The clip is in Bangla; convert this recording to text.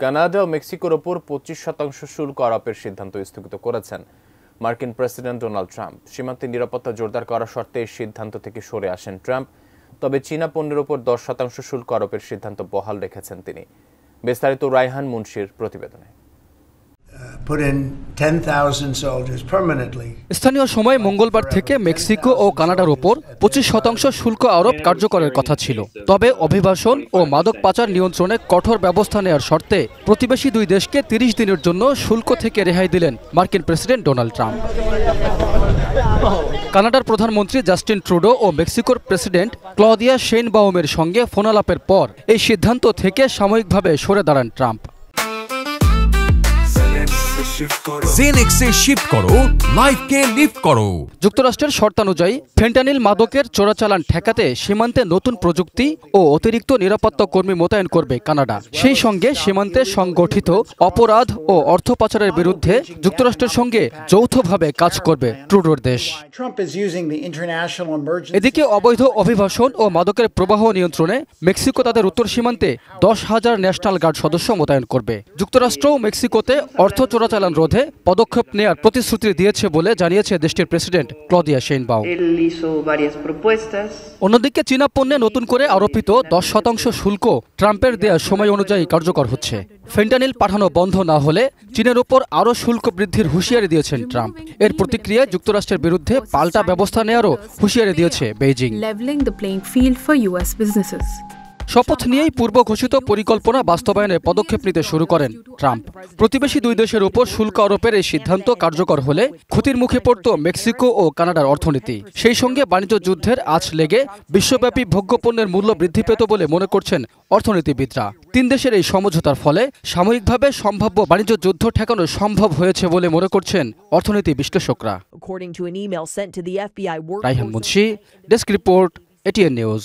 কানাডা ও মেক্সিকোর ওপর 25% শুল্ক আরোপের সিদ্ধান্ত স্থগিত করেছেন মার্কিন প্রেসিডেন্ট ডোনাল্ড ট্রাম্প। সীমান্তে নিরাপত্তা জোরদার করার শর্তে এই সিদ্ধান্ত থেকে সরে আসেন ট্রাম্প। তবে চীনা পণ্যের ওপর 10% শুল্ক আরোপের সিদ্ধান্ত বহাল রেখেছেন তিনি। বিস্তারিত রায়হান মুন্সির প্রতিবেদনে। স্থানীয় সময় মঙ্গলবার থেকে মেক্সিকো ও কানাডার ওপর 25% শুল্ক আরোপ কার্যকরের কথা ছিল। তবে অভিবাসন ও মাদক পাচার নিয়ন্ত্রণে কঠোর ব্যবস্থা নেওয়ার শর্তে প্রতিবেশী দুই দেশকে 30 দিনের জন্য শুল্ক থেকে রেহাই দিলেন মার্কিন প্রেসিডেন্ট ডোনাল্ড ট্রাম্প। কানাডার প্রধানমন্ত্রী জাস্টিন ট্রুডো ও মেক্সিকোর প্রেসিডেন্ট ক্লদিয়া শেইনবাউমের সঙ্গে ফোনালাপের পর এই সিদ্ধান্ত থেকে সাময়িকভাবে সরে দাঁড়ান ট্রাম্প। জেনেক্সে শিফট করো, লাইফকে লিফট করো। যুক্তরাষ্ট্রের শর্তানুযায়ী ফেন্টানিল মাদকের চোরাচালান ঠেকাতে সীমান্তে নতুন প্রযুক্তি ও অতিরিক্ত নিরাপত্তা কর্মী মোতায়েন করবে কানাডা। সেই সঙ্গে সীমান্তে সংগঠিত অপরাধ ও অর্থ পাচারের বিরুদ্ধে যুক্তরাষ্ট্রের সঙ্গে যৌথভাবে কাজ করবে ট্রুডোর দেশ। এদিকে অবৈধ অভিবাসন ও মাদকের প্রবাহ নিয়ন্ত্রণে মেক্সিকো তাদের উত্তর সীমান্তে 10,000 ন্যাশনাল গার্ড সদস্য মোতায়েন করবে। যুক্তরাষ্ট্র ও মেক্সিকোতে অর্থ চোরাচালান রোধে পদক্ষেপ নেয়ার প্রতিশ্রুতি দিয়েছে বলে জানিয়েছে দেশটির প্রেসিডেন্ট ক্লদিয়া শেইনবাউম। অন্যদিকে চীনা পণ্যে নতুন করে আরোপিত 10% শুল্ক ট্রাম্পের দেয়া সময় অনুযায়ী কার্যকর হচ্ছে। ফেন্টানিল পাঠানো বন্ধ না হলে চীনের উপর আরও শুল্ক বৃদ্ধির হুঁশিয়ারি দিয়েছেন ট্রাম্প। এর প্রতিক্রিয়ায় যুক্তরাষ্ট্রের বিরুদ্ধে পাল্টা ব্যবস্থা নেয়ারও হুঁশিয়ারি দিয়েছে বেইজিং। শপথ নিয়েই পূর্ব ঘোষিত পরিকল্পনা বাস্তবায়নে পদক্ষেপ নিতে শুরু করেন ট্রাম্প। প্রতিবেশী দুই দেশের উপর শুল্ক আরোপের এই সিদ্ধান্ত কার্যকর হলে ক্ষতির মুখে পড়ত মেক্সিকো ও কানাডার অর্থনীতি। সেই সঙ্গে বাণিজ্য যুদ্ধের আঁচ লেগে বিশ্বব্যাপী ভোগ্যপণ্যের মূল্য বৃদ্ধি পেত বলে মনে করছেন অর্থনীতিবিদরা। তিন দেশের এই সমঝোতার ফলে সাময়িকভাবে সম্ভাব্য বাণিজ্য যুদ্ধ ঠেকানো সম্ভব হয়েছে বলে মনে করছেন অর্থনীতি বিশ্লেষকরা। Raihan Munshi, desk report, ATN news.